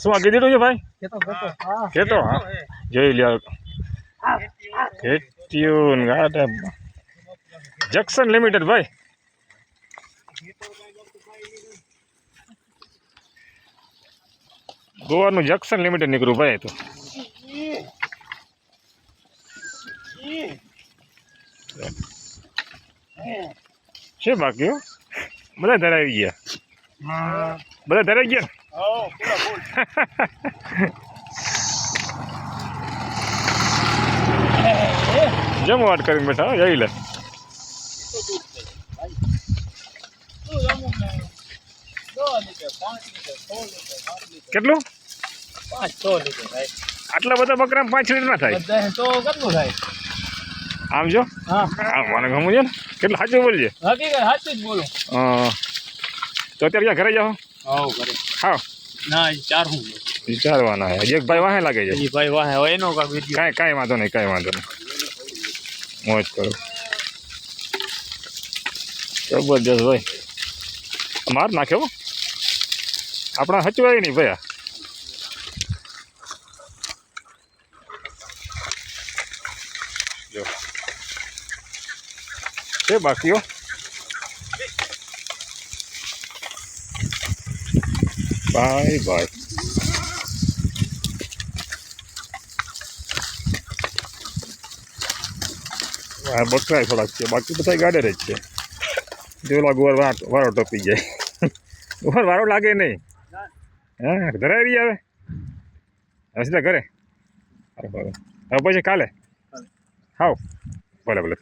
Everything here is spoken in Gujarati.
શું આગી દીધું છે ભાઈ? કેતો હા જોઈ લ્યો. કેટ્યુન ગાડા જંક્શન લિમિટેડ ભાઈ. ગોવાનું જંક્શન લિમિટેડ નીકળ્યું ભાઈ. તો છે બાકી બધા ધરાવી ગયા. બધા ધરાઈ ગયા. જમ વાત કરીને બેઠા જઈ લે. કેટલું? 5-6 લીટર થાય. આટલા બધા બકરા 5 લીટર ના થાય તો કેટલું થાય આમ જો? હા મને ગમું છે ને. કેટલું સાચું બોલજે. હકીકત સાચું જ બોલું. તો અત્યારે ક્યાં ઘરે જાઓ? હા ઘરે. હા ના વિચારવાના એક ભાઈ વાહે લાગે છે. ભાઈ વાહે હોય એનો કાંઈ વાંધો નહીં, કાંઈ વાંધો નહીં. મોજ કરો. જબરદસ્ત ભાઈ. માર નાખ્યો આપણા હચવાય નહીં ભાઈ. જો છે બાકીઓ. Bye bye. બકરાય થોડાક છે, બાકી બધા ગાડર જ છે. જો ગુવાર વારો ટપી જાય. ગુવાર વારો લાગે નહીં. હા ધરાઈ રહી આવે હવે સીધા ઘરે. હવે પછી કાલે હાવ ભલે ભલે.